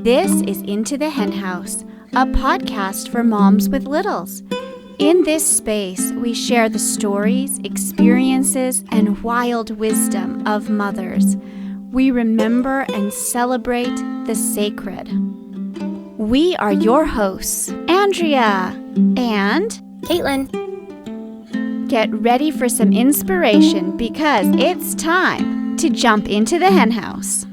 This is Into the Hen House, a podcast for moms with littles. In this space, we share the stories, experiences, and wild wisdom of mothers. We remember and celebrate the sacred. We are your hosts, Andrea and Caitlin. Get ready for some inspiration because it's time to jump into the hen house.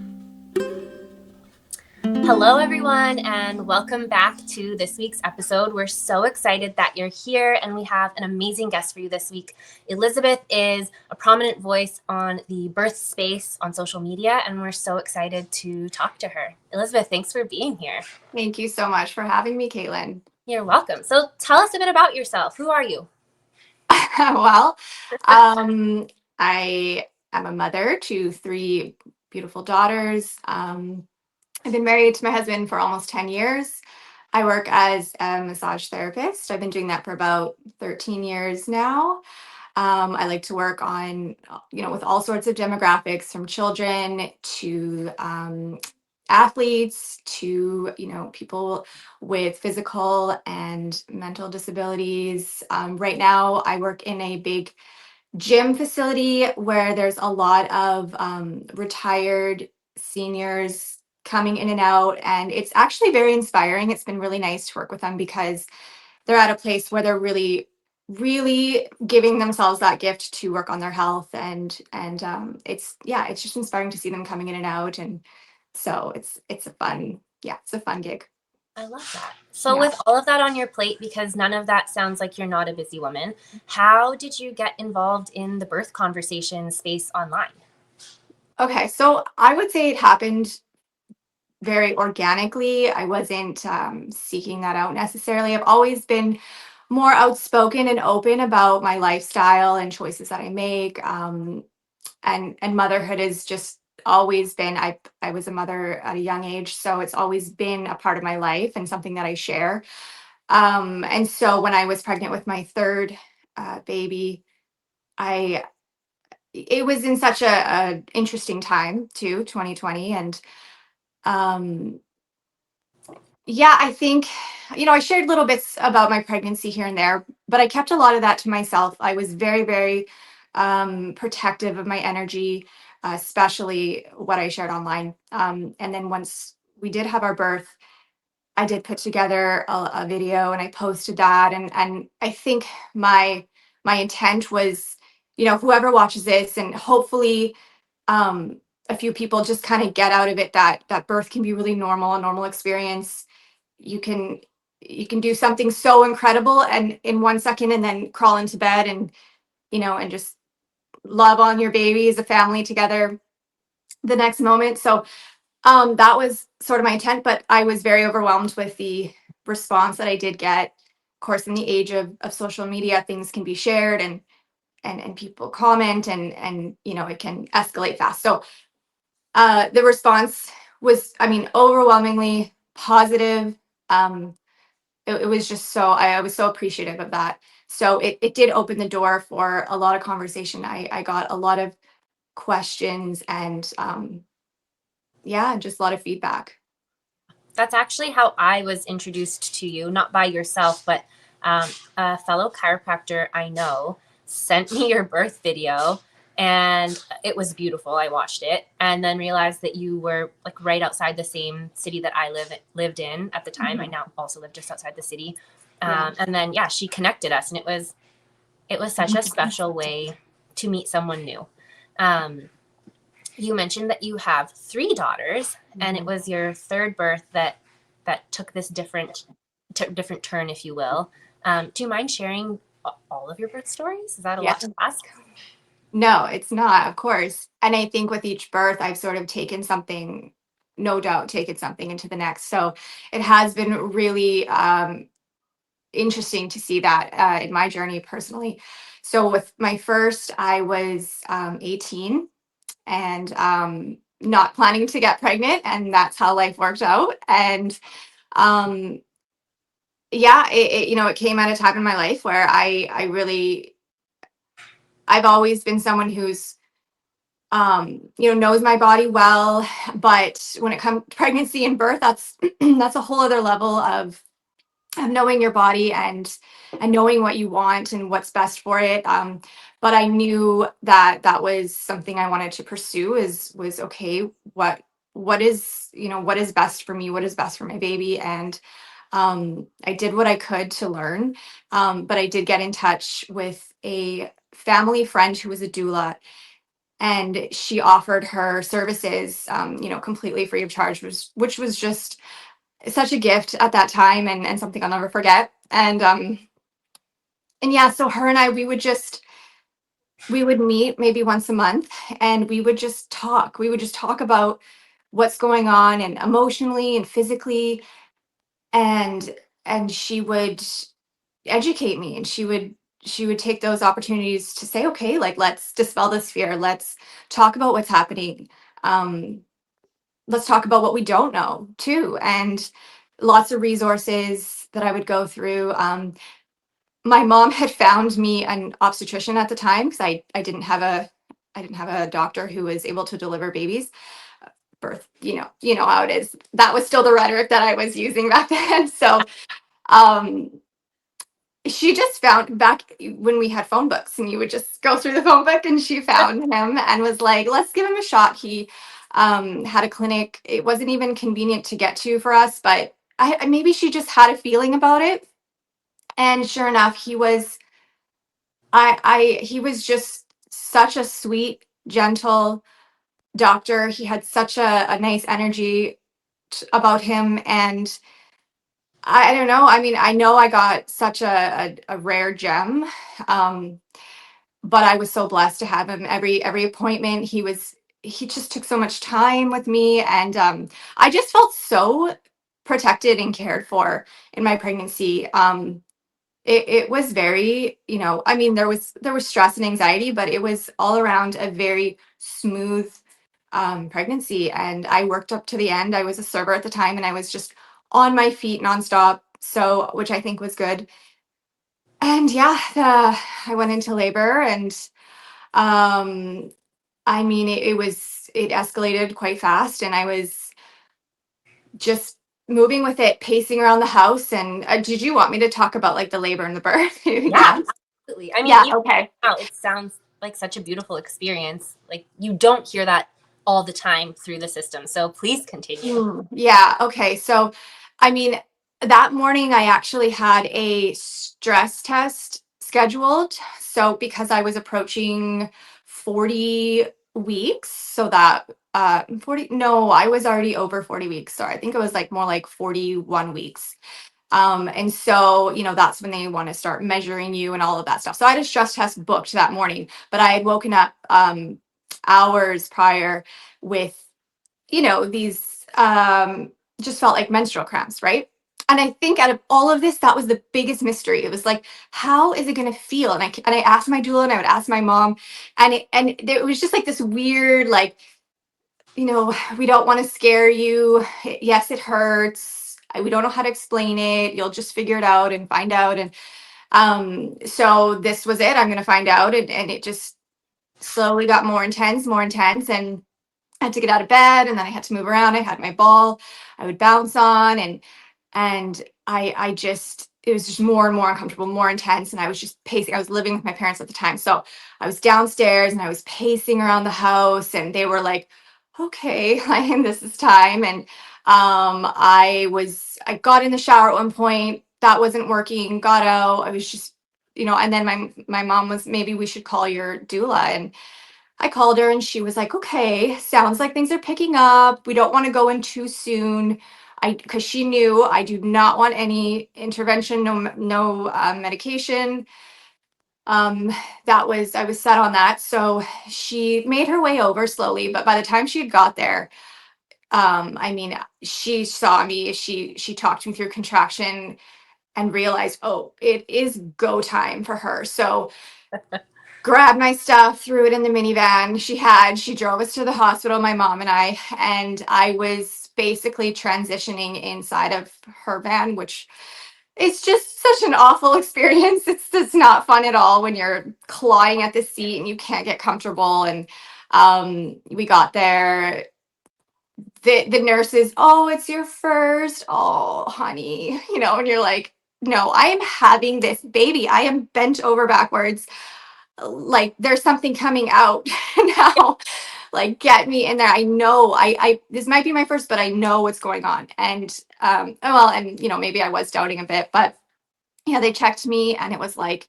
Hello, everyone, and welcome back to this week's episode. We're so excited that you're here, and we have an amazing guest for you this week. Elizabeth is a prominent voice on the birth space on social media, and we're so excited to talk to her. Elizabeth, thanks for being here. Thank you so much for having me, Caitlin. You're welcome. So tell us a bit about yourself. Who are you? Well, I am a mother to three beautiful daughters. I've been married to my husband for almost 10 years. I work as a massage therapist. I've been doing that for about 13 years now. I like to work on, with all sorts of demographics, from children to athletes to, people with physical and mental disabilities. Right now, I work in a big gym facility where there's a lot of retired seniors coming in and out, and it's actually very inspiring. It's been really nice to work with them because they're at a place where they're really giving themselves that gift to work on their health, and it's just inspiring to see them coming in and out, and so it's a fun gig. I love that. So with all of that on your plate, because none of that sounds like you're not a busy woman, how did you get involved in the birth conversation space online? Okay, so I would say it happened very organically. I wasn't seeking that out necessarily. I've always been more outspoken and open about my lifestyle and choices that I make. And motherhood has just always been, I was a mother at a young age, so it's always been a part of my life and something that I share. And so when I was pregnant with my third baby, it was in such a interesting time too, 2020. And I think, I shared little bits about my pregnancy here and there, but I kept a lot of that to myself. I was very, very protective of my energy, especially what I shared online. And then once we did have our birth, I did put together a video and I posted that. And I think my intent was, whoever watches this, and hopefully a few people just kind of get out of it that birth can be really normal, a normal experience. You can do something so incredible and in 1 second, and then crawl into bed and and just love on your baby as a family together the next moment. So that was sort of my intent, but I was very overwhelmed with the response that I did get. Of course, in the age of social media, things can be shared and people comment, and it can escalate fast. So the response was, overwhelmingly positive. It was just so, I was so appreciative of that. So it did open the door for a lot of conversation. I got a lot of questions and just a lot of feedback. That's actually how I was introduced to you, not by yourself, but a fellow chiropractor I know sent me your birth video, and it was beautiful. I watched it and then realized that you were like right outside the same city that I lived in at the time. I now also live just outside the city. And then, she connected us, and it was such a special way to meet someone new. You mentioned that you have three daughters, and it was your third birth that took this different turn, if you will. Do you mind sharing all of your birth stories? Is that a lot to ask? No, it's not, of course. And I think with each birth, I've sort of taken something into the next. So it has been really interesting to see that in my journey personally. So with my first, I was 18 and not planning to get pregnant, and that's how life worked out. And it came at a time in my life where I've always been someone who's knows my body well. But when it comes to pregnancy and birth, that's that's a whole other level of knowing your body and knowing what you want and what's best for it. But I knew that that was something I wanted to pursue. Is was okay. What is what is best for me? What is best for my baby? And I did what I could to learn. But I did get in touch with a family friend who was a doula, and she offered her services, completely free of charge, which was just such a gift at that time, and something I'll never forget. And yeah, so her and I, we would meet maybe once a month, and we would just talk. We would just talk about what's going on, and emotionally and physically, and she would educate me, and she would take those opportunities to say, okay, like, let's dispel this fear. Let's talk about what's happening. Um, let's talk about what we don't know too. And lots of resources that I would go through. My mom had found me an obstetrician at the time, because I didn't have a doctor who was able to deliver babies. Birth, you know how it is. That was still the rhetoric that I was using back then. So um she just found, back when we had phone books and you would just go through the phone book, and she found him and was like, let's give him a shot. He had a clinic. It wasn't even convenient to get to for us, but maybe she just had a feeling about it. And sure enough, he was just such a sweet, gentle doctor. He had such a nice energy about him. And I don't know. I mean, I know I got such a rare gem. Um, but I was so blessed to have him. Every appointment, he just took so much time with me. And I just felt so protected and cared for in my pregnancy. It was very, I mean, there was stress and anxiety, but it was all around a very smooth pregnancy. And I worked up to the end. I was a server at the time, and I was just on my feet nonstop, so, which I think was good. And yeah, I went into labor, and um, I mean, it escalated quite fast, and I was just moving with it, pacing around the house. And did you want me to talk about, like, the labor and the birth? Yeah, Yeah. absolutely. I mean, Yeah. even Okay. now, it sounds like such a beautiful experience. Like, you don't hear that all the time through the system. So please continue. Yeah. Okay. So, I mean, that morning I actually had a stress test scheduled. So, because I was approaching 40 weeks, so that 40, no, I was already over 40 weeks. Sorry. I think it was like more like 41 weeks. And so, that's when they want to start measuring you and all of that stuff. So I had a stress test booked that morning, but I had woken up hours prior with, these just felt like menstrual cramps, right? And I think out of all of this, that was the biggest mystery. It was like, how is it going to feel? And I asked my doula, and I would ask my mom, it was just like this weird, like, we don't want to scare you. Yes, it hurts. We don't know how to explain it. You'll just figure it out and find out. And so this was it. I'm going to find out. And it just slowly got more intense, more intense. And I had to get out of bed, and then I had to move around. I had my ball I would bounce on, and I just, it was just more and more uncomfortable, more intense. And I was just pacing. I was living with my parents at the time. So I was downstairs, and I was pacing around the house, and they were like, okay, like, this is time. And I got in the shower at one point. That wasn't working, got out. I was just, and then my mom was, maybe we should call your doula. And I called her, and she was like, okay, sounds like things are picking up. We don't want to go in too soon. Because she knew I do not want any intervention, no medication. Um, I was set on that. So she made her way over slowly, but by the time she had got there, I mean, she saw me, she talked me through contraction, and realized, oh, it is go time for her. So grabbed my stuff, threw it in the minivan she drove us to the hospital, my mom and I was basically transitioning inside of her van, which is just such an awful experience. It's just not fun at all when you're clawing at the seat and you can't get comfortable. And We got there. The nurses, oh, it's your first. Oh, honey, and you're like, no, I am having this baby. I am bent over backwards. Like there's something coming out now. Like get me in there. I know I this might be my first, but I know what's going on. And well, and maybe I was doubting a bit, but yeah, they checked me and it was like,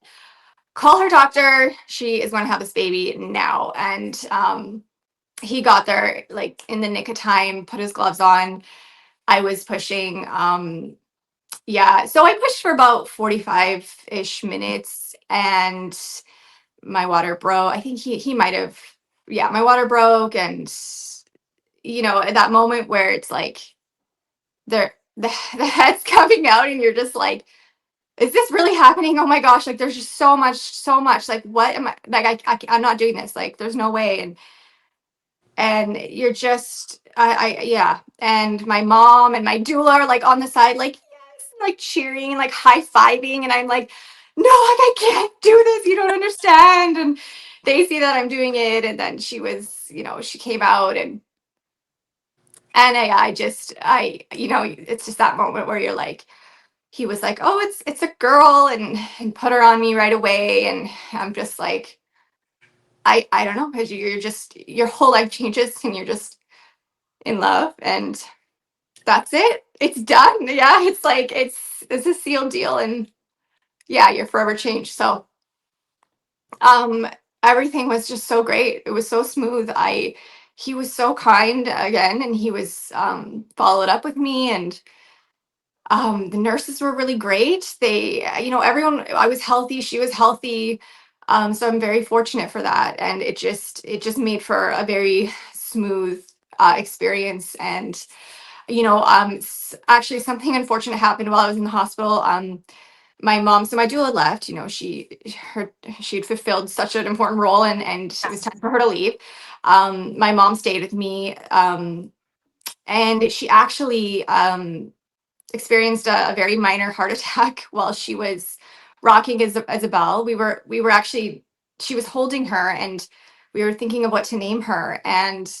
call her doctor. She is going to have this baby now. And he got there like in the nick of time, put his gloves on. I was pushing. Yeah, so I pushed for about 45-ish minutes and my water broke. I think he might have, yeah, my water broke. And, at that moment where it's like the head's coming out and you're just like, is this really happening? Oh my gosh, like there's just so much. Like, what am I, like, I'm not doing this. Like, there's no way. And you're just yeah, and my mom and my doula are like on the side like yes, like cheering, like high-fiving, and I'm like, no, like I can't do this, you don't understand. And they see that I'm doing it. And then she was, she came out. And I just it's just that moment where you're like, he was like, oh, it's a girl, and put her on me right away. And I'm just like, I don't know, because you're just, your whole life changes and you're just in love. And that's it, it's done. Yeah, it's like it's a sealed deal. And yeah, you're forever changed. So um everything was just so great. It was so smooth. He was so kind again, and he was followed up with me. And the nurses were really great. They, everyone, I was healthy, she was healthy. So I'm very fortunate for that. And it just made for a very smooth experience. And actually something unfortunate happened while I was in the hospital. My mom, so my doula left. She'd fulfilled such an important role, and it was time for her to leave. My mom stayed with me, and she actually experienced a very minor heart attack while she was rocking Isabel. We were actually, she was holding her, and we were thinking of what to name her. And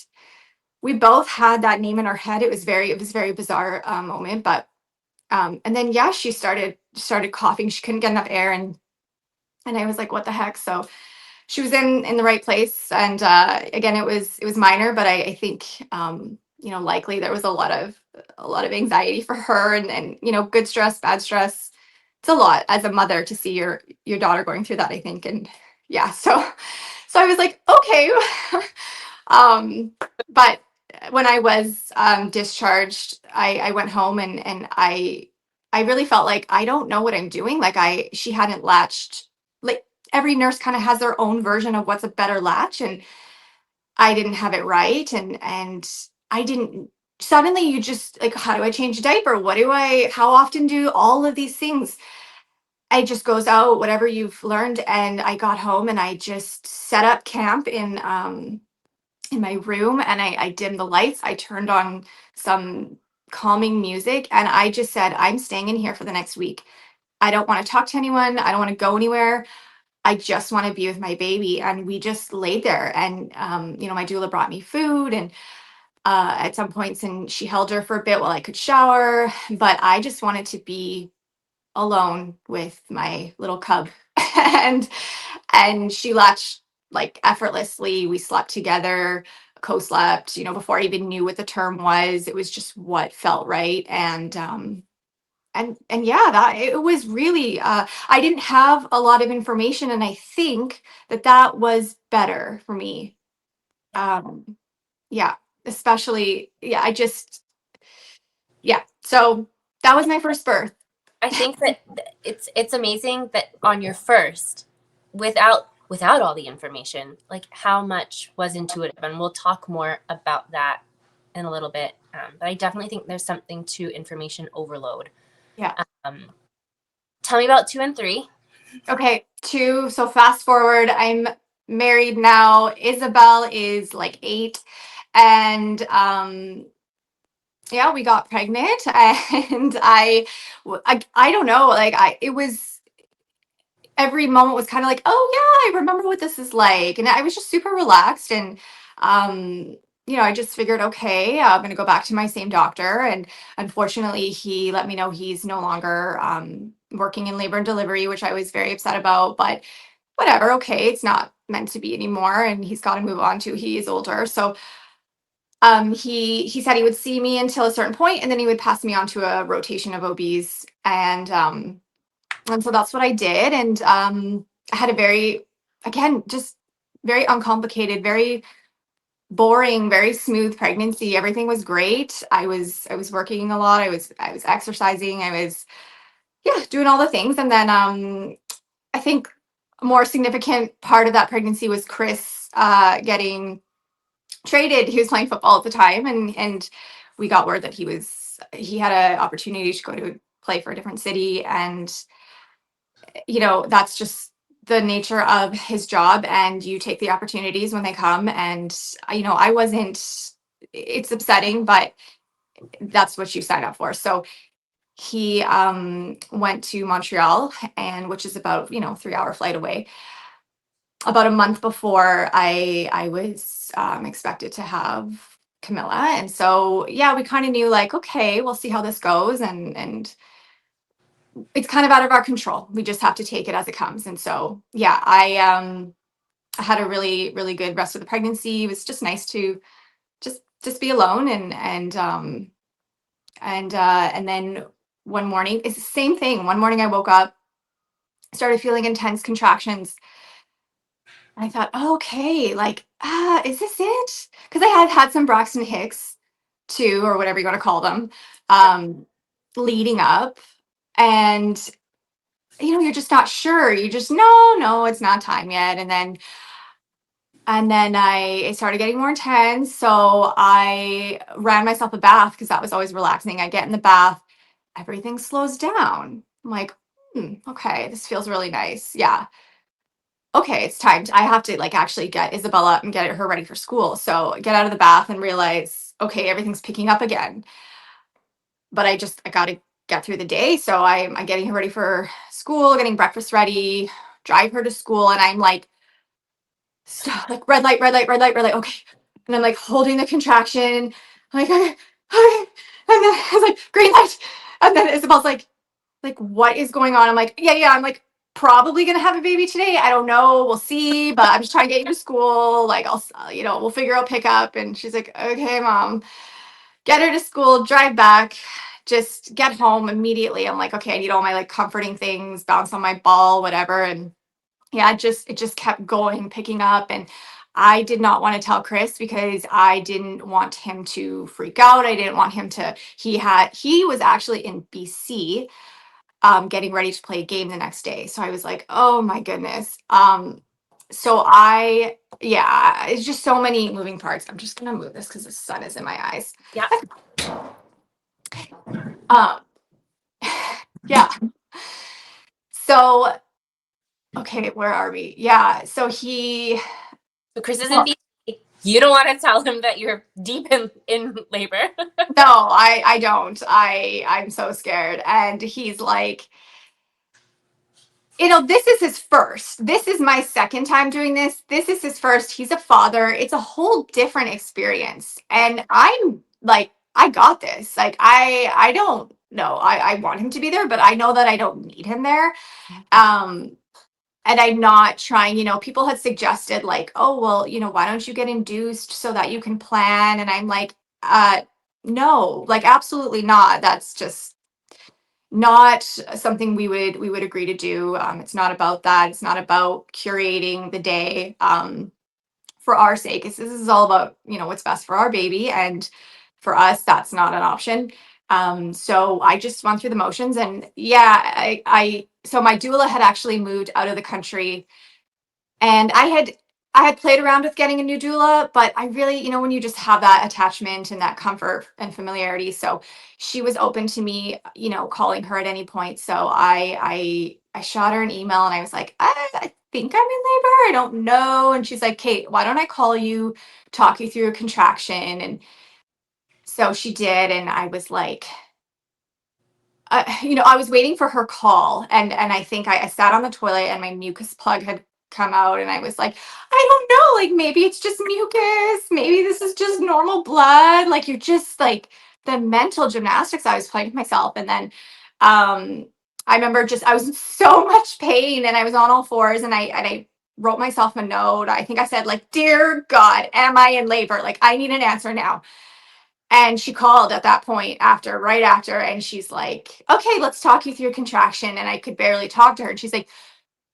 we both had that name in our head. It was very bizarre moment. But and then yeah, she started coughing. She couldn't get enough air. And I was like, what the heck? So she was in the right place. And again, it was minor, but I think likely there was a lot of anxiety for her. And good stress, bad stress. It's a lot as a mother to see your daughter going through that, I think. And yeah, so I was like, okay. um but when I was discharged, I went home, and I really felt like I don't know what I'm doing. Like she hadn't latched. Like every nurse kind of has their own version of what's a better latch, and I didn't have it right. And I didn't, suddenly you just like, how do I change a diaper? How often do all of these things? It just goes out, whatever you've learned. And I got home and I just set up camp in my room, and I dimmed the lights. I turned on some calming music, and I just said, I'm staying in here for the next week. I don't want to talk to anyone. I don't want to go anywhere. I just want to be with my baby. And we just laid there. And my doula brought me food, and at some points, and she held her for a bit while I could shower. But I just wanted to be alone with my little cub. and and she latched like effortlessly. We slept together, co-slept, before I even knew what the term was. It was just what felt right. And yeah, that it was really I didn't have a lot of information, and I think that was better for me. um yeah, especially, yeah, yeah, so that was my first birth. I think that it's amazing that on your first, without all the information, like how much was intuitive, and we'll talk more about that in a little bit. But I definitely think there's something to information overload. Yeah. Tell me about 2 and 3. Okay, so fast forward, I'm married now. Isabel is like 8. And yeah, we got pregnant. And I don't know, like it was, every moment was kind of like, oh yeah, I remember what this is like. And I was just super relaxed. And I just figured, okay, I'm going to go back to my same doctor. And unfortunately, he let me know he's no longer working in labor and delivery, which I was very upset about. But whatever, okay, it's not meant to be anymore. And he's got to move on to, he is older. So he said he would see me until a certain point, and then he would pass me on to a rotation of OBs. And so that's what I did. And I had a very, again, just very uncomplicated, very boring, very smooth pregnancy. Everything was great. I was working a lot. I was exercising. I was, yeah, doing all the things. And then I think a more significant part of that pregnancy was Chris getting traded. He was playing football at the time, and we got word that he had an opportunity to go to play for a different city. And that's just the nature of his job, and you take the opportunities when they come. And I wasn't, it's upsetting, but that's what you sign up for. So he went to Montreal, and which is about 3-hour flight away, about a month before I was expected to have Camilla. And so yeah, we kind of knew, like, okay, we'll see how this goes. And it's kind of out of our control. We just have to take it as it comes. And so yeah, I had a really, really good rest of the pregnancy. It was just nice to just be alone. And then one morning, it's the same thing. One morning I woke up, started feeling intense contractions. I thought, oh, okay, like, is this it? Because I had some Braxton Hicks too, or whatever you want to call them, leading up. And you're just not sure. You just, no, it's not time yet. And then it started getting more intense. So I ran myself a bath, because that was always relaxing. I get in the bath, everything slows down. I'm like, okay, this feels really nice. Yeah. Okay, it's time. I have to, like, actually get Isabella up and get her ready for school. So I get out of the bath and realize, okay, everything's picking up again. But I got to get through the day. So I'm getting her ready for school, getting breakfast ready, drive her to school. And I'm like, stop, like, red light, red light, red light, red light. Okay. And I'm like holding the contraction. I'm like, okay, okay. And then I was like, green light. And then Isabella's like, what is going on? I'm like, yeah. I'm like, probably gonna have a baby today. I don't know. We'll see. But I'm just trying to get you to school. Like, we'll figure out pickup. And she's like, okay, mom. Get her to school, drive back, just get home immediately. I'm like, okay, I need all my, like, comforting things, bounce on my ball, whatever. And yeah, it just kept going, picking up. And I did not want to tell Chris, because I didn't want him to freak out. I didn't want him to, he was actually in BC, getting ready to play a game the next day. So I was like, oh my goodness. Yeah, it's just so many moving parts. I'm just gonna move this because the sun is in my eyes. Yeah. Um, yeah. So, okay, where are we? Yeah. So So Chris is in well, BC. You don't want to tell him that you're deep in labor. no, I don't. I'm so scared. And he's like, this is his first. This is my second time doing this. This is his first. He's a father. It's a whole different experience. And I'm like, I got this. Like, I don't know. I want him to be there, but I know that I don't need him there. And I'm not trying, people had suggested, like, oh, well, why don't you get induced so that you can plan? And I'm like, no, like, absolutely not. That's just not something we would agree to do. It's not about that. It's not about curating the day for our sake. This is all about, what's best for our baby. And for us, that's not an option. So I just went through the motions. And yeah, so my doula had actually moved out of the country, and I had played around with getting a new doula, but I really, when you just have that attachment and that comfort and familiarity. So she was open to me, calling her at any point. So I shot her an email, and I was like, I think I'm in labor. I don't know. And she's like, Kate, why don't I call you, talk you through a contraction? And so she did. And I was like, I was waiting for her call. And I think I sat on the toilet, and my mucus plug had come out, and I was like, I don't know, like maybe it's just mucus, maybe this is just normal blood. Like you're just like the mental gymnastics I was playing with myself. And then I remember just I was in so much pain, and I was on all fours, and I wrote myself a note. I think I said like, "Dear God, am I in labor? Like I need an answer now." And she called at that point after, right after, and she's like, "Okay, let's talk you through a contraction." And I could barely talk to her. And she's like,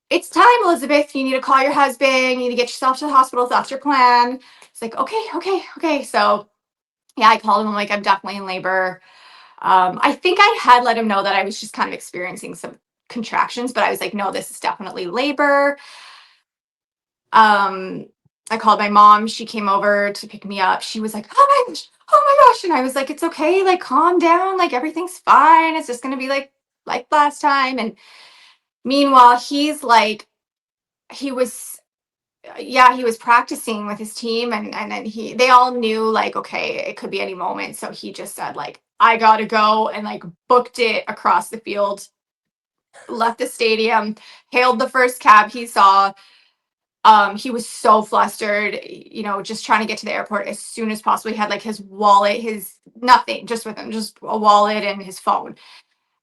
"It's time, Elizabeth. You need to call your husband. You need to get yourself to the hospital if that's your plan." It's like, okay, okay, okay. So yeah, I called him. I'm like, I'm definitely in labor. I think I had let him know that I was just kind of experiencing some contractions, but I was like, no, this is definitely labor. Um, I called my mom. She came over to pick me up. She was like, "Oh my gosh, oh my gosh." And I was like, "It's okay. Like, calm down. Like, everything's fine. It's just going to be like last time." And meanwhile, he's like, he was, yeah, he was practicing with his team, and then they all knew like, okay, it could be any moment. So he just said like, "I gotta go," and like booked it across the field, left the stadium, hailed the first cab he saw. He was so flustered, just trying to get to the airport as soon as possible. He had like his wallet, his nothing, just with him, just a wallet and his phone.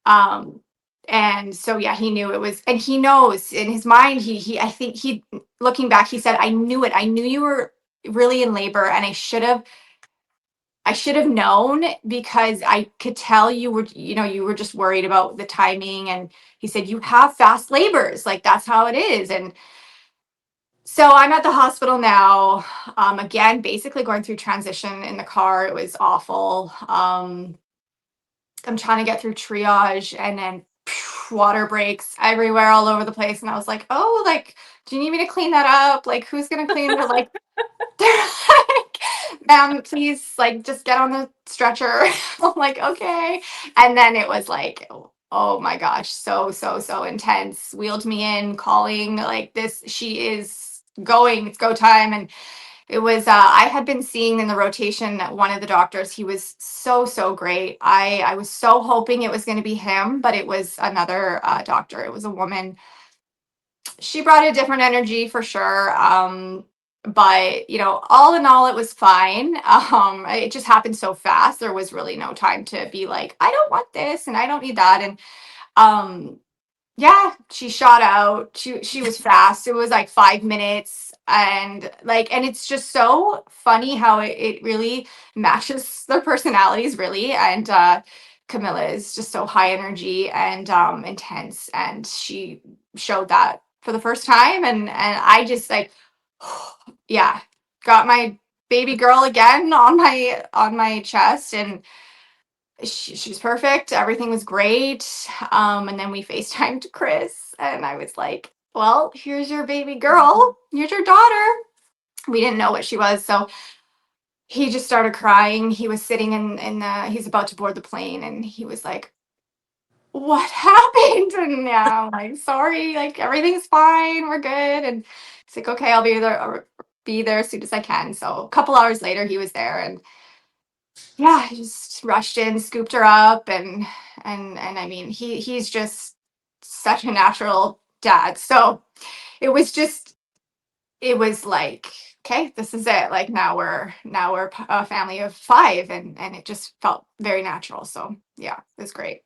Um, and so yeah, he knew it was, and he knows in his mind, I think looking back, he said, "I knew it. I knew you were really in labor, and I should have known because I could tell you were just worried about the timing." And he said, "You have fast labors, like that's how it is." And so I'm at the hospital now, again, basically going through transition in the car. It was awful. I'm trying to get through triage, and then water breaks everywhere all over the place. And I was like, "Oh, like, do you need me to clean that up? Like, who's going to clean it?" Like, they're like, "Ma'am, please, like, just get on the stretcher." I'm like, "Okay." And then it was like, oh my gosh, so, so, so intense. Wheeled me in, calling like this. She is going, it's go time. And it was, I had been seeing in the rotation one of the doctors. He was so, so great. I was so hoping it was going to be him, but it was another doctor. It was a woman. She brought a different energy for sure. But all in all, it was fine. It just happened so fast. There was really no time to be like, "I don't want this and I don't need that." And um, yeah, she shot out. She was fast. It was like 5 minutes, and it's just so funny how it really matches their personalities, really. And Camilla is just so high energy and intense, and she showed that for the first time. And I just like, yeah, got my baby girl again on my chest. And she's perfect. Everything was great. And then we FaceTimed Chris, and I was like, "Well, here's your baby girl. Here's your daughter." We didn't know what she was, so he just started crying. He was sitting in the. He's about to board the plane, and he was like, "What happened?" And yeah, I'm like, "Sorry, like everything's fine. We're good." And it's like, "Okay, I'll be there as soon as I can." So a couple hours later, he was there, and yeah, he just rushed in, scooped her up, and I mean, he's just such a natural dad. So it was just, it was like, okay, this is it. Like now we're a family of five, and it just felt very natural. So yeah, it was great.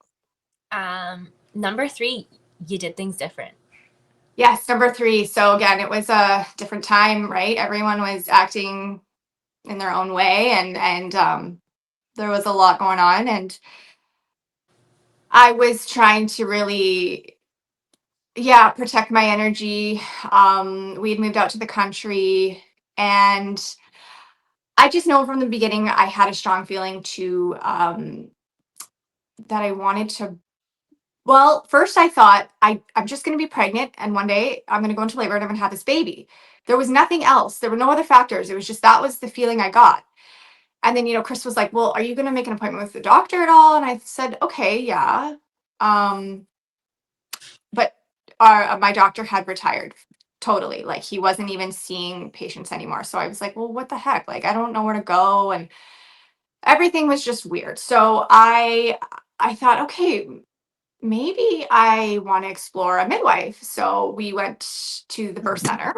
Number 3, you did things different. Yes, number 3. So again, it was a different time, right? Everyone was acting in their own way, and there was a lot going on, and I was trying to really, yeah, protect my energy. We had moved out to the country, and I just know from the beginning I had a strong feeling to that I wanted to. Well, first I thought I'm just going to be pregnant, and one day I'm going to go into labor and I'm going to have this baby. There was nothing else. There were no other factors. It was just that was the feeling I got. And then Chris was like, "Well, are you going to make an appointment with the doctor at all?" And I said, "Okay, yeah." Um, but my doctor had retired totally. Like he wasn't even seeing patients anymore. So I was like, "Well, what the heck? Like I don't know where to go," and everything was just weird. So I thought, okay, maybe I want to explore a midwife. So we went to the birth center.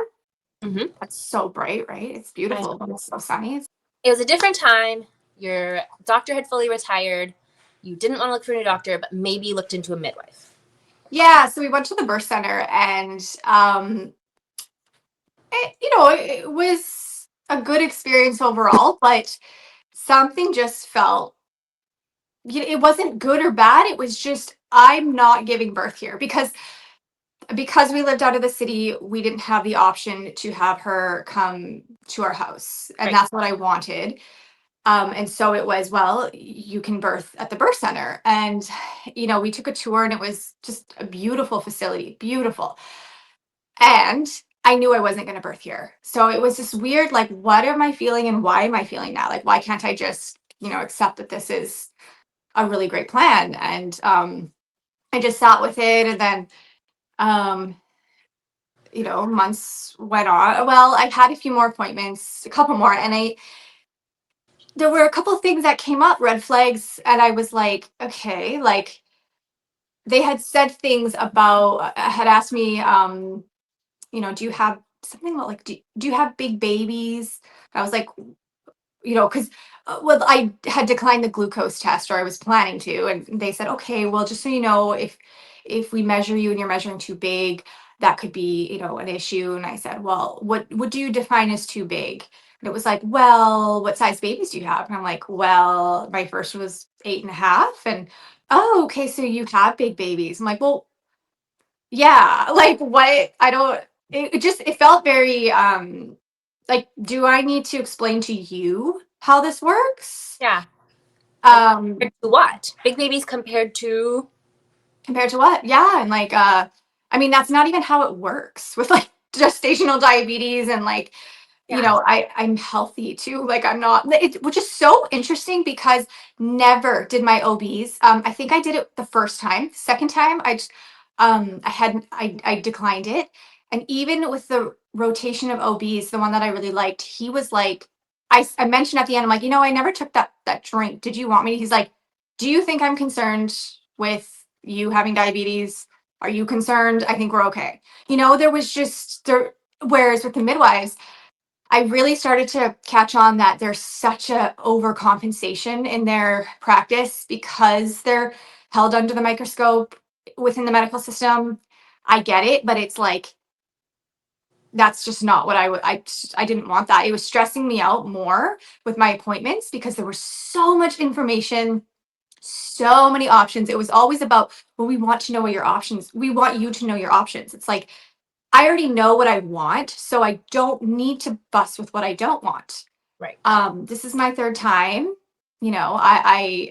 Mm-hmm. That's so bright, right? It's beautiful, but it's so sunny. It was a different time. Your doctor had fully retired. You didn't want to look for a new doctor, but maybe you looked into a midwife. Yeah, so we went to the birth center, and it was a good experience overall, but something just felt, it wasn't good or bad. It was just, I'm not giving birth here because we lived out of the city. We didn't have the option to have her come to our house, and Right. that's what I wanted. And so it was, well, you can birth at the birth center. And, we took a tour, and it was just a beautiful facility, beautiful. And I knew I wasn't going to birth here. So it was this weird, like, what am I feeling and why am I feeling that? Like, why can't I just, accept that this is a really great plan? And I just sat with it. And then, um, months went on. Well, I had a few more appointments, a couple more, and there were a couple of things that came up, red flags, and I was like, okay, like, they had said things about, had asked me, do you have something about, like, do you have big babies? I was like, because, well, I had declined the glucose test, or I was planning to, and they said, okay, well, just so you know, if we measure you and you're measuring too big, that could be, an issue. And I said, well, what do you define as too big? And it was like, well, what size babies do you have? And I'm like, well, my first was 8.5. And, oh, okay, so you have big babies. I'm like, well, yeah, like, what? I don't, it felt very, like, do I need to explain to you how this works? Yeah. Um, Compared to what? Big babies compared to. Compared to what? Yeah, and like, I mean, that's not even how it works with, like, gestational diabetes, and, like, Yeah. I'm healthy too. Like, I'm not, which is so interesting because never did my OBs. I think I did it the first time. Second time, I declined it. And even with the rotation of OBs, the one that I really liked, he was like, I mentioned at the end, I'm like, I never took that drink. Did you want me? He's like, do you think I'm concerned with you having diabetes? Are you concerned? I think we're okay. There was just there. Whereas with the midwives, I really started to catch on that there's such a overcompensation in their practice because they're held under the microscope within the medical system. I get it, but it's like, that's just not what I didn't want that. It was stressing me out more with my appointments because there was so much information, so many options. It was always about, well, we want to know what your options. We want you to know your options. It's like, I already know what I want, so I don't need to fuss with what I don't want. Right. This is my third time. Yeah,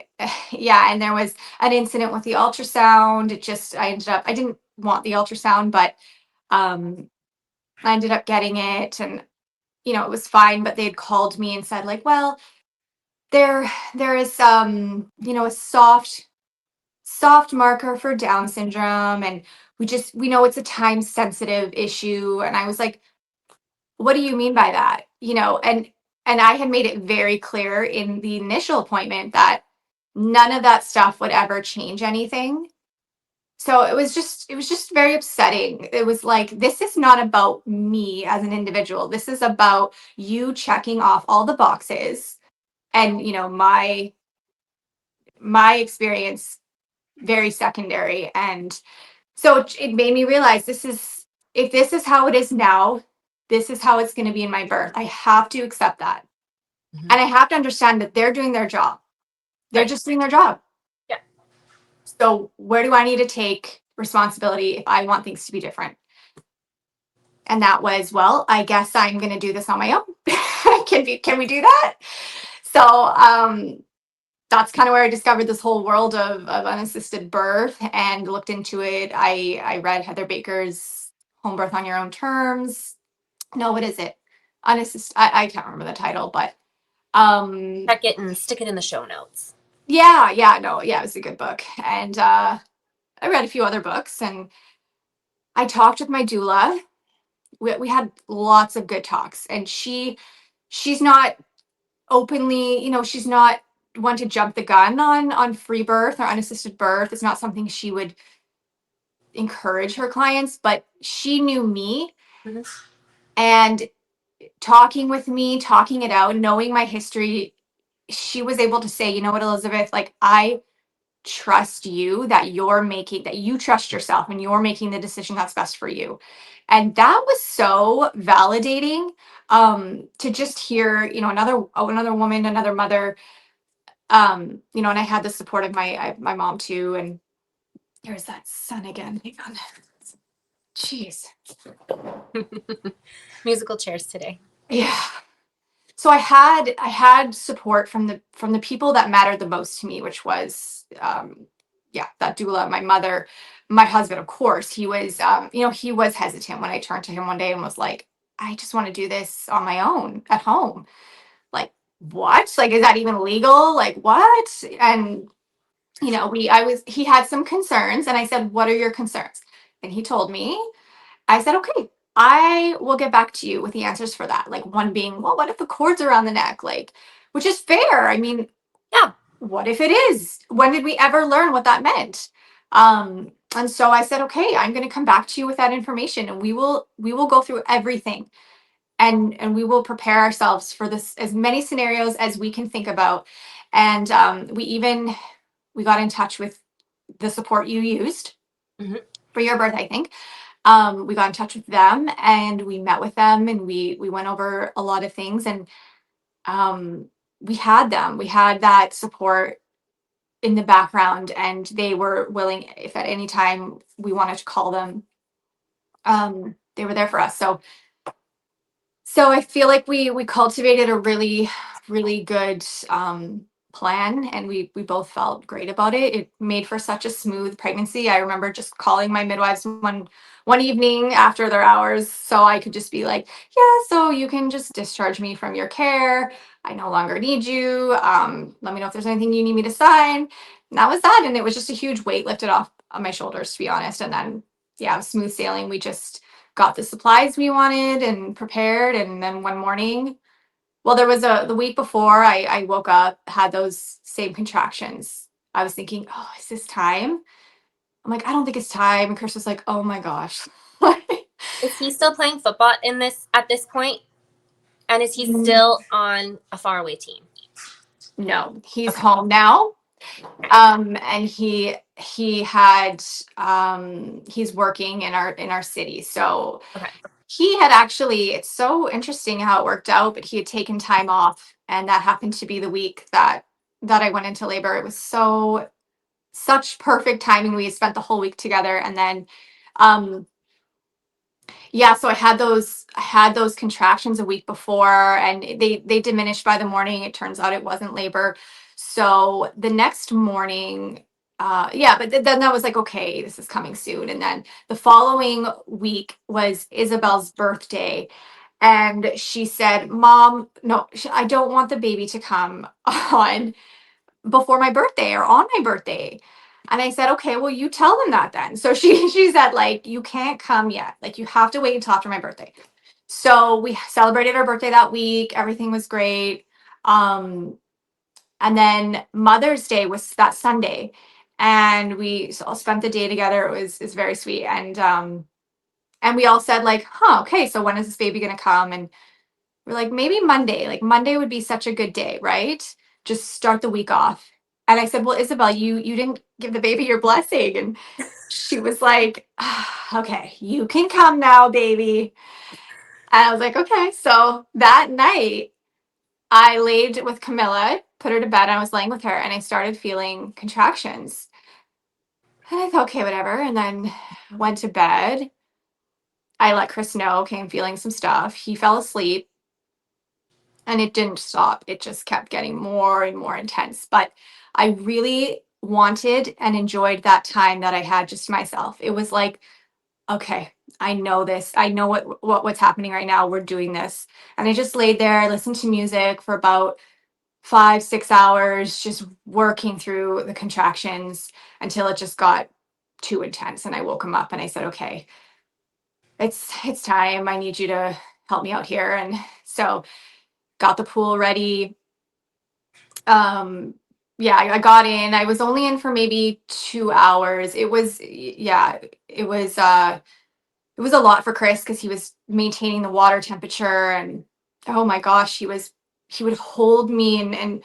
and there was an incident with the ultrasound. I didn't want the ultrasound, but I ended up getting it, and it was fine. But they had called me and said, like, well, there is a soft marker for Down syndrome, and we know it's a time sensitive issue. And I was like, what do you mean by that? And I had made it very clear in the initial appointment that none of that stuff would ever change anything. So it was just very upsetting. It was like, this is not about me as an individual. This is about you checking off all the boxes, and my experience very secondary. And so it made me realize, if this is how it is now, this is how it's going to be in my birth. I have to accept that. Mhm. And I have to understand that they're doing their job. They're Right. just doing their job. Yeah. So where do I need to take responsibility if I want things to be different? And that was, well, I guess I'm going to do this on my own. Can we do that? So that's kind of where I discovered this whole world of unassisted birth and looked into it. I read Heather Baker's Home Birth on Your Own Terms. No, what is it? Unassisted. I can't remember the title, but Check it and stick it in the show notes. yeah, no, yeah, it was a good book. And I read a few other books, and I talked with my doula. We had lots of good talks, and she's not openly, she's not one to jump the gun on free birth or unassisted birth. It's not something she would encourage her clients, but she knew me, Mhm. and talking with me, talking it out, knowing my history, she was able to say, you know what, Elizabeth, like, I trust you, that you trust yourself and you're making the decision that's best for you. And that was so validating, to just hear, another woman, another mother, and I had the support of my mom too. And there's that sun again. Hang on. Jeez. Musical chairs today. Yeah. So I had support from the people that mattered the most to me, which was, yeah, that doula, my mother, my husband. Of course, he was hesitant when I turned to him one day and was like, I just want to do this on my own at home. Like, what? Like, is that even legal? Like, what? And he had some concerns, and I said, what are your concerns? And he told me. I said, okay, I will get back to you with the answers for that. Like, one being, well, what if the cord's around the neck? Like, which is fair. I mean, Yeah. what if it is? When did we ever learn what that meant? And so I said, okay, I'm going to come back to you with that information, and we will go through everything, and we will prepare ourselves for this, as many scenarios as we can think about. And we got in touch with the support you used Mhm. for your birth, I think. We got in touch with them, and we met with them, and we went over a lot of things. And um, we had that support in the background, and they were willing, if at any time we wanted to call them, they were there for us. So I feel like we cultivated a really, really good plan, and we both felt great about it. It made for such a smooth pregnancy. I remember just calling my midwives one evening after their hours, so I could just be like, yeah, so you can just discharge me from your care. I no longer need you. Let me know if there's anything you need me to sign. And that was that. And it was just a huge weight lifted off on my shoulders, to be honest. And then, yeah, smooth sailing. We just got the supplies we wanted and prepared. And then one morning, well, there was the week before, I woke up, had those same contractions. I was thinking, oh, is this time? I'm like, I don't think it's time. And Chris was like, oh my gosh. Is he still playing football at this point? And is he still on a faraway team? No, he's Okay. home now. And he's working in our city. So Okay. he had actually, it's so interesting how it worked out, but he had taken time off, and that happened to be the week that I went into labor. It was such perfect timing. We had spent the whole week together. And then um yeah, so I had those contractions a week before, and they diminished by the morning. It turns out it wasn't labor. So the next morning, yeah, but then that was like, okay, this is coming soon. And then the following week was Isabel's birthday, and she said, Mom, no, I don't want the baby to come on before my birthday or on my birthday. And I said, okay, well, you tell them that then. So she said, like, you can't come yet. Like, you have to wait until after my birthday. So we celebrated our birthday that week. Everything was great. And then Mother's Day was that Sunday. And we all spent the day together. It's very sweet. And we all said, like, huh, okay, so when is this baby gonna come? And we're like, maybe Monday. Like, Monday would be such a good day, right? Just start the week off. And I said, well, Isabel, you didn't give the baby your blessing. And she was like, "Ah, okay, you can come now, baby." And I was like, okay. So that night, I laid with Camilla, put her to bed. I was laying with her, and I started feeling contractions. And I thought, okay, whatever. And then went to bed. I let Chris know, okay, I'm feeling some stuff. He fell asleep. And it didn't stop. It just kept getting more and more intense. But I really wanted and enjoyed that time that I had just to myself. It was like, okay, I know this. I know what's happening right now. We're doing this. And I just laid there, I listened to music for about 5, 6 hours, just working through the contractions until it just got too intense. And I woke him up and I said, okay, it's time. I need you to help me out here. And so got the pool ready, yeah, I got in. I was only in for maybe 2 hours. It was a lot for Chris because he was maintaining the water temperature, and oh my gosh, he would hold me and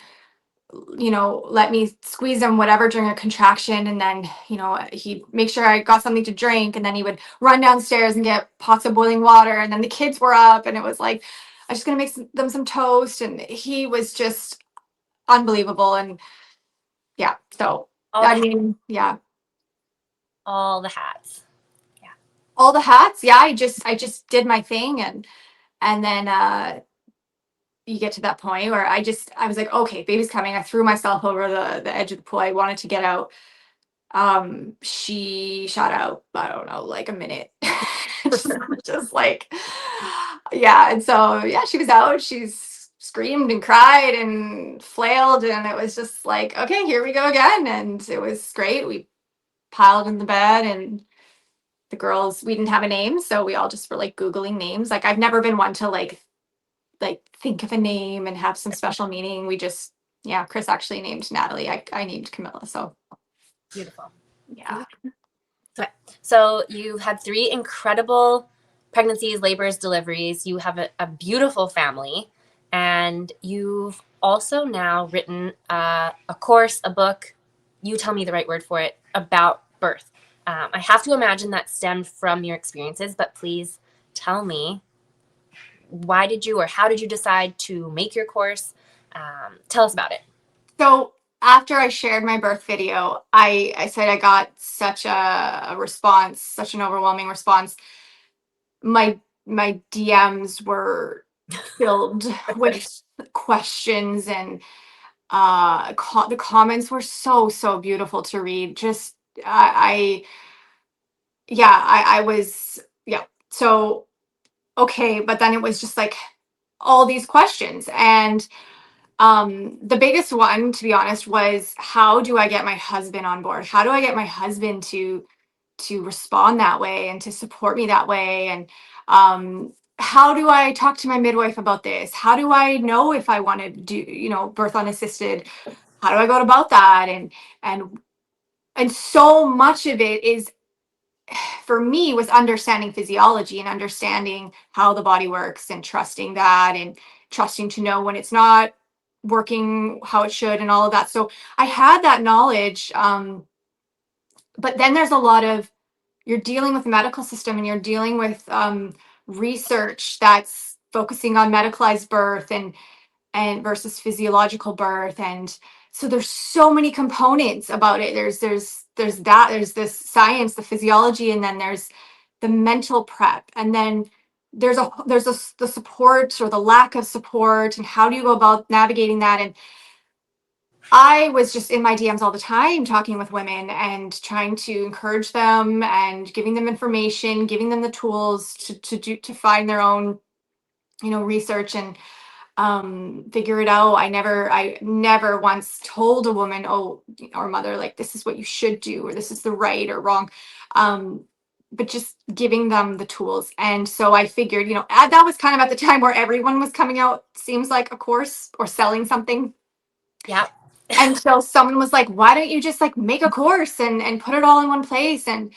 let me squeeze him whatever during a contraction, and then he'd make sure I got something to drink, and then he would run downstairs and get pots of boiling water, and then the kids were up, and it was like I was just gonna make them some toast, and he was just unbelievable. And yeah, so All I the mean, yeah, all the hats. Yeah. all the hats. Yeah, I just did my thing, and then you get to that point where I was like, okay, baby's coming. I threw myself over the edge of the pool. I wanted to get out. She shot out, I don't know, like a minute. just like, yeah. And so yeah, she was out. She's screamed and cried and flailed, and it was just like, okay, here we go again. And it was great. We piled in the bed, and the girls, we didn't have a name, so we all just were like Googling names. Like I've never been one to like think of a name and have some special meaning. We just, yeah, Chris actually named Natalie. I named Camilla. So Beautiful. yeah. Okay. So you've had 3 incredible pregnancies, labors, deliveries. You have a beautiful family, and you've also now written a course, a book. You tell me the right word for it, about birth. I have to imagine that stemmed from your experiences, but please tell me, why did you or how did you decide to make your course? Tell us about it. So after I shared my birth video, I said I got such a response, such an overwhelming response. My DMs were filled with questions, and the comments were so beautiful to read. Just I yeah, I was, yeah. So okay, but then it was just like all these questions, and the biggest one, to be honest, was how do I get my husband on board? How do I get my husband to respond that way and to support me that way? And how do I talk to my midwife about this? How do I know if I want to do, birth unassisted? How do I go about that? And and so much of it is, for me, was understanding physiology and understanding how the body works and trusting that, and trusting to know when it's not working how it should and all of that. So I had that knowledge, but then there's a lot of, you're dealing with the medical system, and you're dealing with research that's focusing on medicalized birth and versus physiological birth. And so there's so many components about it. There's this science, the physiology, and then there's the mental prep, and then the support or the lack of support, and how do you go about navigating that. And I was just in my DMs all the time talking with women and trying to encourage them and giving them information, giving them the tools to find their own research and figure it out. I never once told a woman, oh, or mother, like, this is what you should do, or this is the right or wrong. um but just giving them the tools. And so I figured, that was kind of at the time where everyone was coming out, seems like, a course or selling something. Yeah. And so someone was like, why don't you just like make a course and put it all in one place? And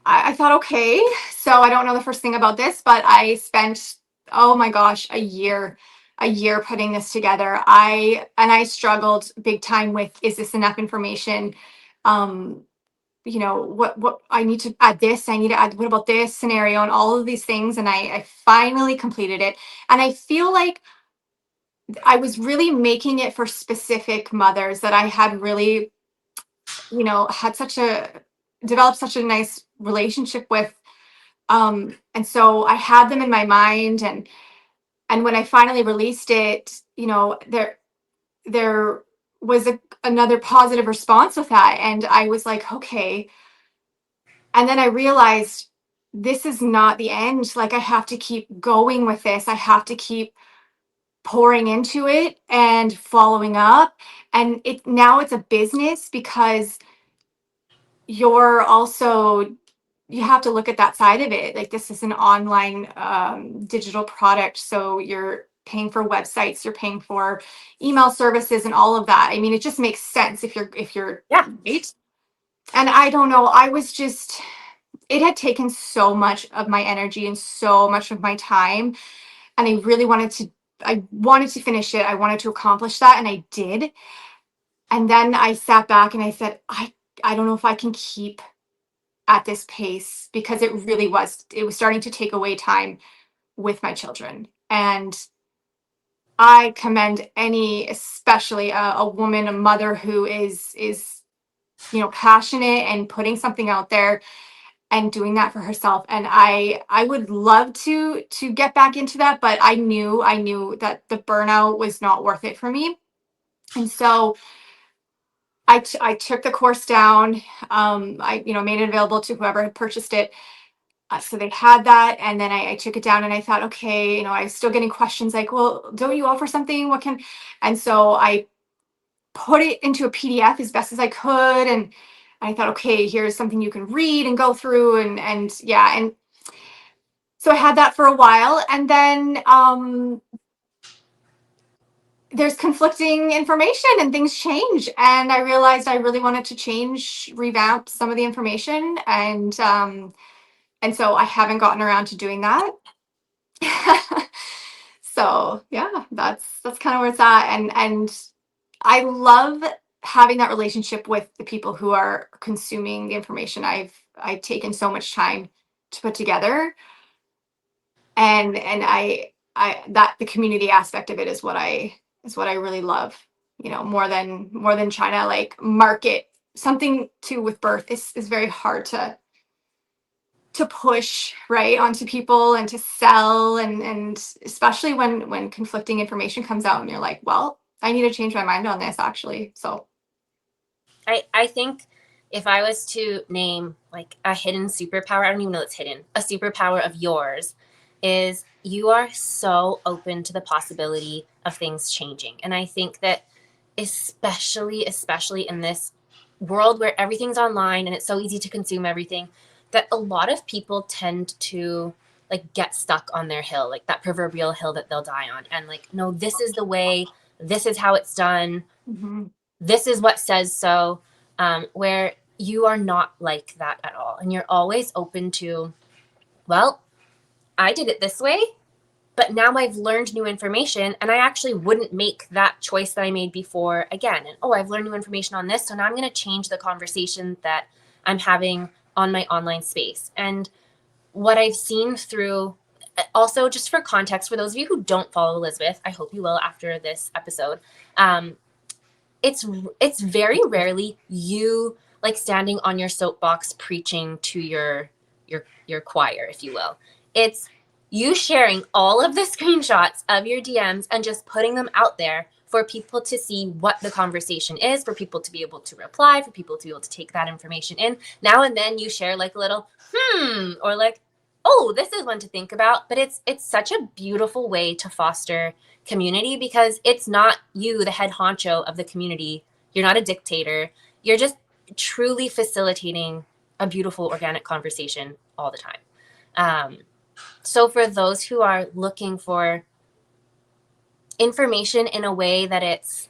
I thought, okay, so I don't know the first thing about this, but I spent, oh my gosh, a year putting this together. I struggled big time with, is this enough information? Um, what I need to add this, I need to add, what about this scenario, and all of these things. And I finally completed it. And I feel like I was really making it for specific mothers that I had really, had developed such a nice relationship with. And so I had them in my mind, and when I finally released it, there was another positive response with that, and I was like, okay. And then I realized, this is not the end. Like, I have to keep going with this. I have to keep pouring into it and following up. And now it's a business, because you're also, you have to look at that side of it. Like, this is an online digital product, so paying for websites, you're paying for email services and all of that. I mean, it just makes sense if you're Yeah. right. And I don't know, I was just, it had taken so much of my energy and so much of my time. And I wanted to finish it. I wanted to accomplish that. And I did. And then I sat back and I said, I don't know if I can keep at this pace, because it was starting to take away time with my children. And I commend any, especially a woman, a mother who is passionate and putting something out there and doing that for herself. And I would love to get back into that, but I knew that the burnout was not worth it for me. And so I took the course down. I made it available to whoever had purchased it. So they had that, and then I took it down, and I thought, okay, I was still getting questions like, well, don't you offer something? What can? And so I put it into a PDF as best as I could, and I thought, okay, here's something you can read and go through, and yeah, and so I had that for a while, and then there's conflicting information and things change, and I realized I really wanted to revamp some of the information, and so I haven't gotten around to doing that. So yeah, that's kind of where it's at, and I love having that relationship with the people who are consuming the information I've taken so much time to put together, and I that the community aspect of it is what I really love, more than trying to like market something to with birth is very hard to push right onto people and to sell, and especially when conflicting information comes out and you're like, well, I need to change my mind on this actually. So I think if I was to name like a hidden superpower, I don't even know it's hidden, a superpower of yours is you are so open to the possibility of things changing. And I think that especially in this world where everything's online and it's so easy to consume everything, that a lot of people tend to like get stuck on their hill, like that proverbial hill that they'll die on. And like, no, this is the way, this is how it's done. mhm. This is what says so, where you are not like that at all. And you're always open to, well, I did it this way, but now I've learned new information and I actually wouldn't make that choice that I made before again. And I've learned new information on this. So now I'm going to change the conversation that I'm having on my online space. And what I've seen through, also just for context, for those of you who don't follow Elizabeth, I hope you will after this episode. It's very rarely you like standing on your soapbox preaching to your choir, if you will. It's you sharing all of the screenshots of your DMs and just putting them out there for people to see what the conversation is, for people to be able to reply, for people to be able to take that information in. Now and then you share like a little or like, oh, this is one to think about. But it's such a beautiful way to foster community, because it's not you, the head honcho of the community. You're not a dictator. You're just truly facilitating a beautiful organic conversation all the time. So for those who are looking for information in a way that it's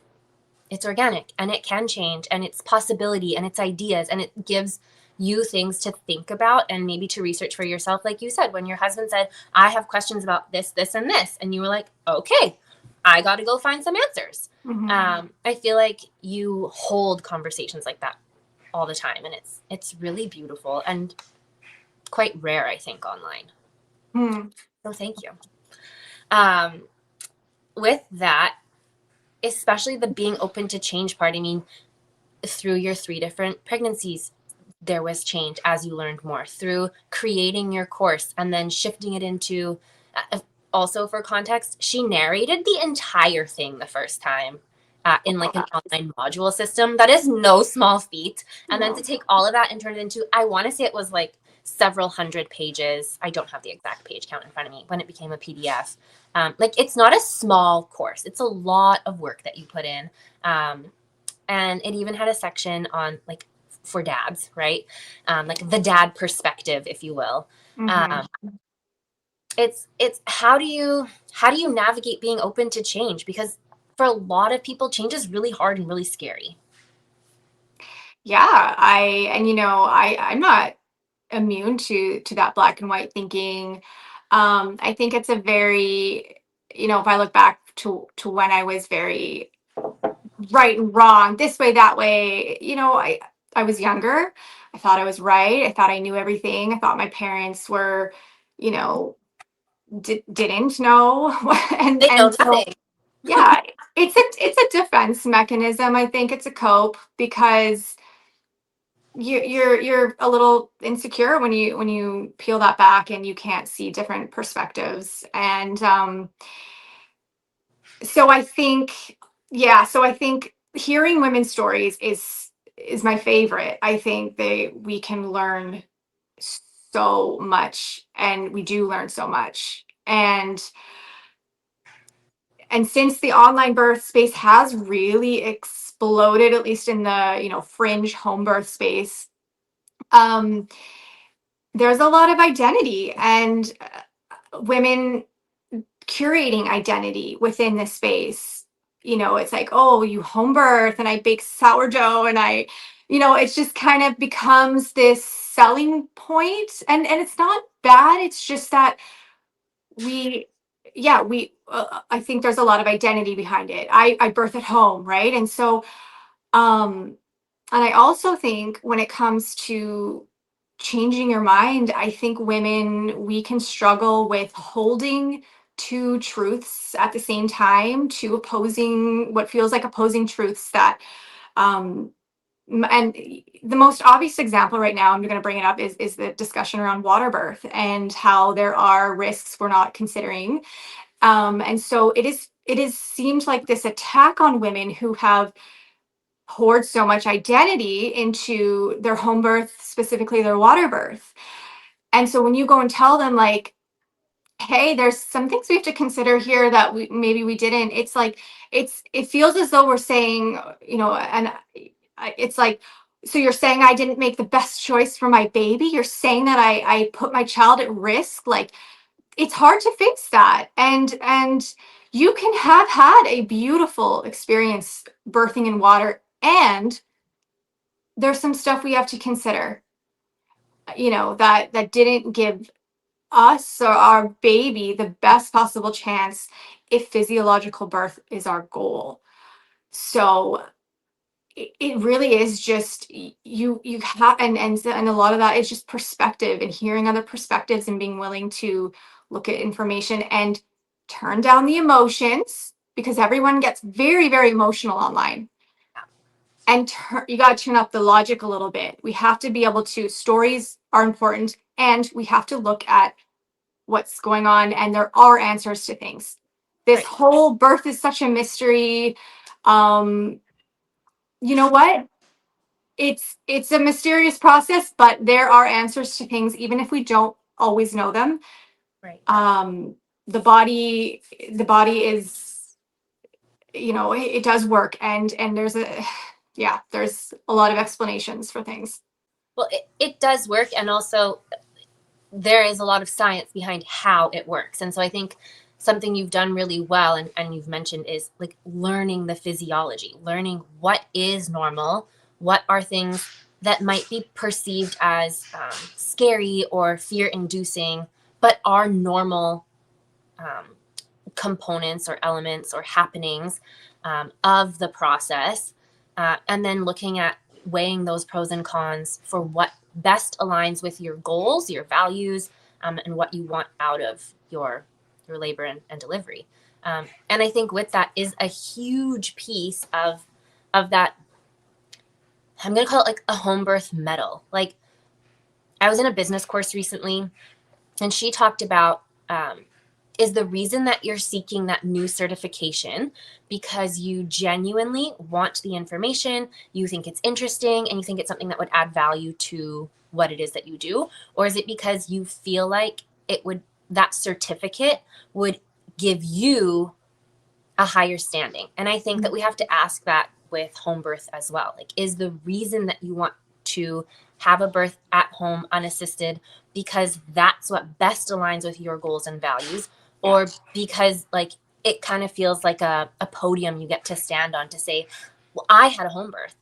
organic and it can change and it's possibility and it's ideas and it gives you things to think about and maybe to research for yourself, like you said, when your husband said, I have questions about this, and this, and you were like, okay, I got to go find some answers. Mhm. I feel like you hold conversations like that all the time, and it's really beautiful and quite rare, I think, online. Hmm. So thank you. With that, especially the being open to change part, I mean, through your 3 different pregnancies, there was change as you learned more, through creating your course and then shifting it into, also for context, she narrated the entire thing the first time in like an online module system. That is no small feat. And then to take all of that and turn it into, I want to say it was like several hundred pages. I don't have the exact page count in front of me when it became a PDF. Like it's not a small course. It's a lot of work that you put in. And it even had a section on like for dads, right? Like the dad perspective, if you will. Mhm. it's how do you navigate being open to change? Because for a lot of people, change is really hard and really scary. Yeah, I'm not immune to that black and white thinking. I think it's a very, if I look back to when I was very right and wrong, this way, that way, I was younger. I thought I was right. I thought I knew everything. I thought my parents were, you know, didn't know. and They know and so nothing. yeah, it's a defense mechanism. I think it's a cope because you're a little insecure when you peel that back and you can't see different perspectives. And so I think, so I think hearing women's stories is my favorite. I think we can learn so much, and we do learn so much. And since the online birth space has really exploded, at least in the fringe home birth space, um, there's a lot of identity and women curating identity within the space. It's like, oh, you home birth and I bake sourdough and it's just kind of becomes this selling point. And it's not bad. It's just that we, yeah, I think there's a lot of identity behind it. I birth at home, right? And so, um, and I also think when it comes to changing your mind, I think women, we can struggle with holding two truths at the same time, two opposing, what feels like opposing truths that, um, and the most obvious example right now, I'm going to bring it up, is the discussion around water birth and how there are risks we're not considering. And so it is seemed like this attack on women who have poured so much identity into their home birth, specifically their water birth. And so when you go and tell them, like, hey, there's some things we have to consider here that we didn't, it's like it feels as though we're saying, and it's like, so you're saying I didn't make the best choice for my baby? You're saying that I put my child at risk? Like, it's hard to fix that. And you can have had a beautiful experience birthing in water, and there's some stuff we have to consider, that didn't give us or our baby the best possible chance if physiological birth is our goal. So it really is just you have, and a lot of that is just perspective and hearing other perspectives and being willing to look at information and turn down the emotions, because everyone gets very, very emotional online. And you got to turn up the logic a little bit. We have to be able to, stories are important, and we have to look at what's going on, and there are answers to things. This Right. whole birth is such a mystery. um you know what, it's a mysterious process, but there are answers to things even if we don't always know them. Right. um the body is, it does work, and there's a lot of explanations for things. Well, it does work, and also there is a lot of science behind how it works. And so I think something you've done really well, and you've mentioned, is like learning the physiology, learning what is normal, what are things that might be perceived as scary or fear inducing, but are normal um, components or elements or happenings of the process. And then looking at weighing those pros and cons for what best aligns with your goals, your values, and what you want out of your labor and delivery. And I think with that is a huge piece of that. I'm going to call it like a home birth medal. Like, I was in a business course recently, and she talked about is the reason that you're seeking that new certification because you genuinely want the information, you think it's interesting, and you think it's something that would add value to what it is that you do? Or is it because you feel like that certificate would give you a higher standing? And I think that we have to ask that with home birth as well. Like, is the reason that you want to have a birth at home unassisted because that's what best aligns with your goals and values, or because like it kind of feels like a podium you get to stand on to say, well, I had a home birth,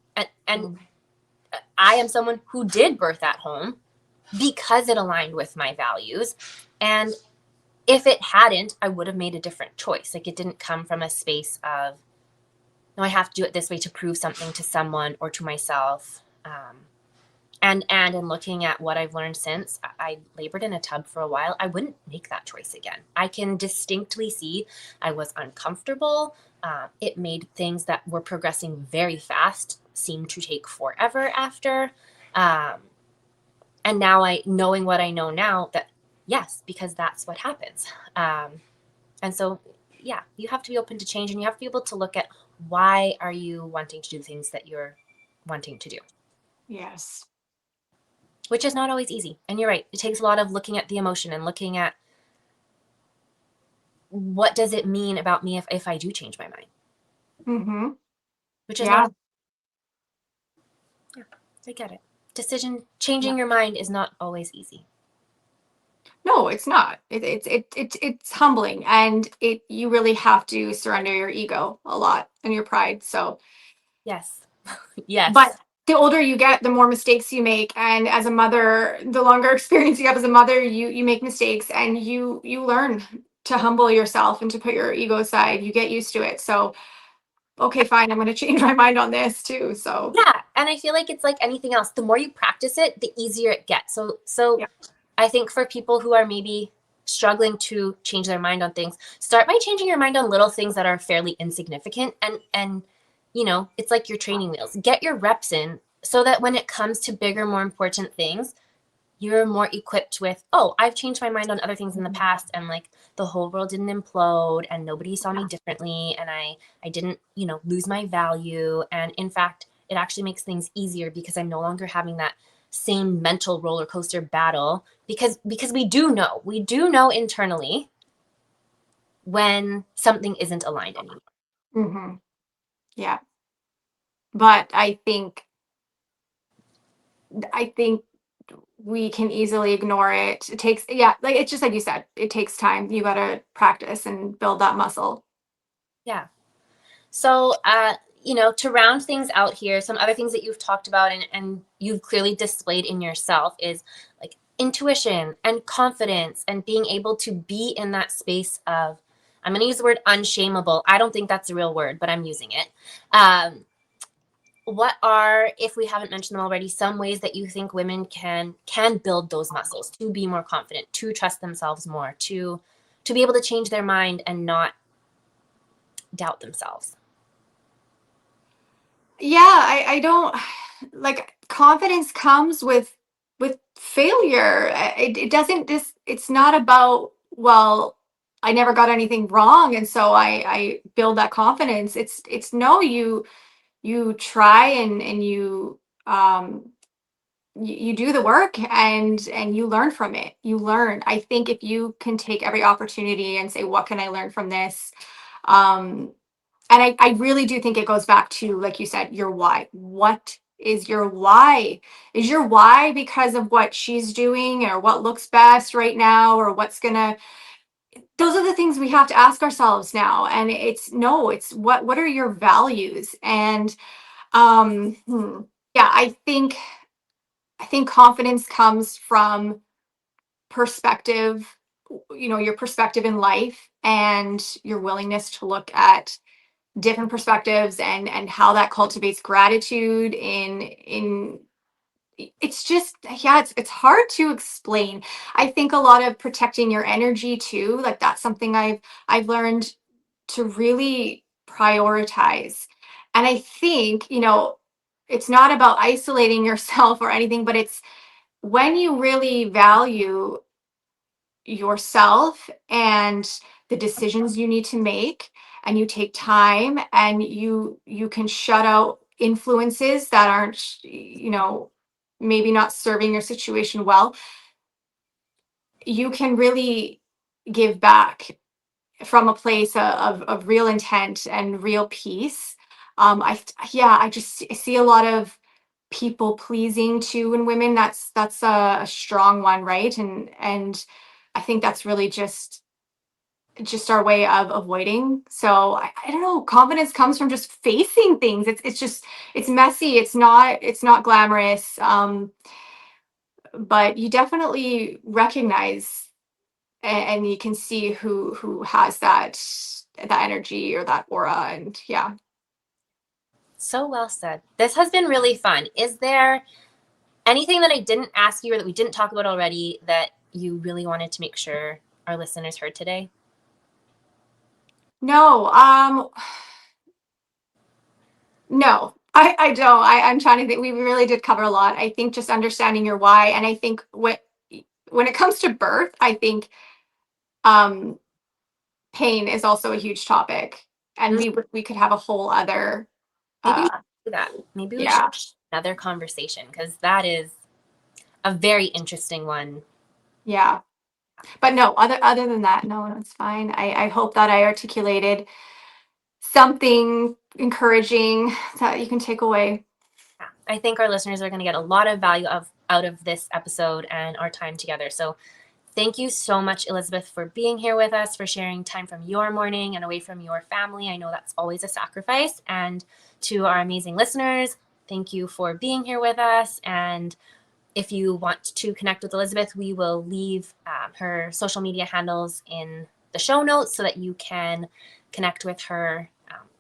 and I am someone who did birth at home because it aligned with my values. And if it hadn't, I would have made a different choice. Like it didn't come from a space of, no, I have to do it this way to prove something to someone or to myself. And in looking at what I've learned since, I labored in a tub for a while. I wouldn't make that choice again. I can distinctly see I was uncomfortable. It made things that were progressing very fast seem to take forever after. And now knowing what I know now, that yes, because that's what happens. And so, yeah, you have to be open to change, and you have to be able to look at why are you wanting to do things that you're wanting to do. Yes. Which is not always easy. And you're right. It takes a lot of looking at the emotion and looking at what does it mean about me if I do change my mind. Mm-hmm. Which is Yeah. not. Yeah, I get it. Changing your mind is not always easy. No, it's not. It's humbling, and you really have to surrender your ego a lot and your pride. So Yes. Yes. but the older you get, the more mistakes you make, and as a mother, the longer experience you have as a mother, you make mistakes, and you learn to humble yourself and to put your ego aside. You get used to it. So okay, fine, I'm going to change my mind on this too. So Yeah, and I feel like it's like anything else. The more you practice it, the easier it gets. So yeah. I think for people who are maybe struggling to change their mind on things, start by changing your mind on little things that are fairly insignificant, and it's like your training wheels. Get your reps in so that when it comes to bigger, more important things, you're more equipped with, oh, I've changed my mind on other things in the past, and like the whole world didn't implode and nobody saw me differently, and I didn't, lose my value. And in fact, it actually makes things easier because I'm no longer having that same mental roller coaster battle, because we do know internally when something isn't aligned anymore. Mm-hmm. Yeah. But I think we can easily ignore it. It takes, yeah, like it's just like you said, it takes time. You got to practice and build that muscle. Yeah. So, to round things out here, some other things that you've talked about and you've clearly displayed in yourself is like intuition and confidence and being able to be in that space of, I'm going to use the word unshameable. I don't think that's a real word, but I'm using it. What are, if we haven't mentioned them already, some ways that you think women can build those muscles to be more confident, to trust themselves more, to be able to change their mind and not doubt themselves? Yeah, I don't like confidence comes with failure. It doesn't this it's not about, well, I never got anything wrong and so I build that confidence. It's no, you try and um you do the work and you learn from it. You learn. I think if you can take every opportunity and say, what can I learn from this? Um and I really do think it goes back to, like you said, your why. What is your why? Is your why because of what she's doing or what looks best right now or what's gonna, those are the things we have to ask ourselves now. And it's no, it's what are your values? And yeah, I think confidence comes from perspective, your perspective in life and your willingness to look at different perspectives and how that cultivates gratitude in it's just, yeah, it's hard to explain. I think a lot of protecting your energy too, like that's something I've learned to really prioritize. And I think, it's not about isolating yourself or anything, but it's when you really value yourself and the decisions you need to make, and you take time and you can shut out influences that aren't, maybe not serving your situation well, you can really give back from a place of real intent and real peace. I just see a lot of people pleasing too in women. That's a strong one, right? And I think that's really just our way of avoiding. So I don't know, confidence comes from just facing things. It's just it's messy, it's not glamorous, but you definitely recognize and you can see who has that energy or that aura. And yeah. So well said. This has been really fun. Is there anything that I didn't ask you or that we didn't talk about already that you really wanted to make sure our listeners heard today? No, no, I don't. I'm trying to think. We really did cover a lot. I think just understanding your why, and I think when it comes to birth, I think um, pain is also a huge topic, and Mm, we could have a whole other maybe we uh, should do that. Maybe we should yeah, have another conversation because that is a very interesting one. yeah. But no, other than that, no, it's fine. I hope that I articulated something encouraging that you can take away. Yeah. I think our listeners are going to get a lot of value out of this episode and our time together. So thank you so much, Elizabeth, for being here with us, for sharing time from your morning and away from your family. I know that's always a sacrifice. And to our amazing listeners, thank you for being here with us. And if you want to connect with Elizabeth, we will leave her social media handles in the show notes so that you can connect with her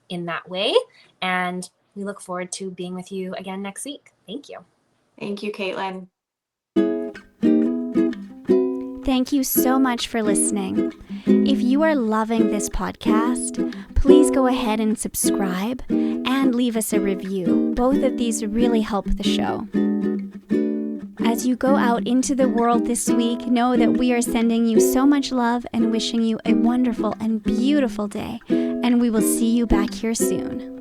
in that way. And we look forward to being with you again next week. Thank you. Thank you, Caitlin. Thank you so much for listening. If you are loving this podcast, please go ahead and subscribe and leave us a review. Both of these really help the show. As you go out into the world this week, know that we are sending you so much love and wishing you a wonderful and beautiful day. And we will see you back here soon.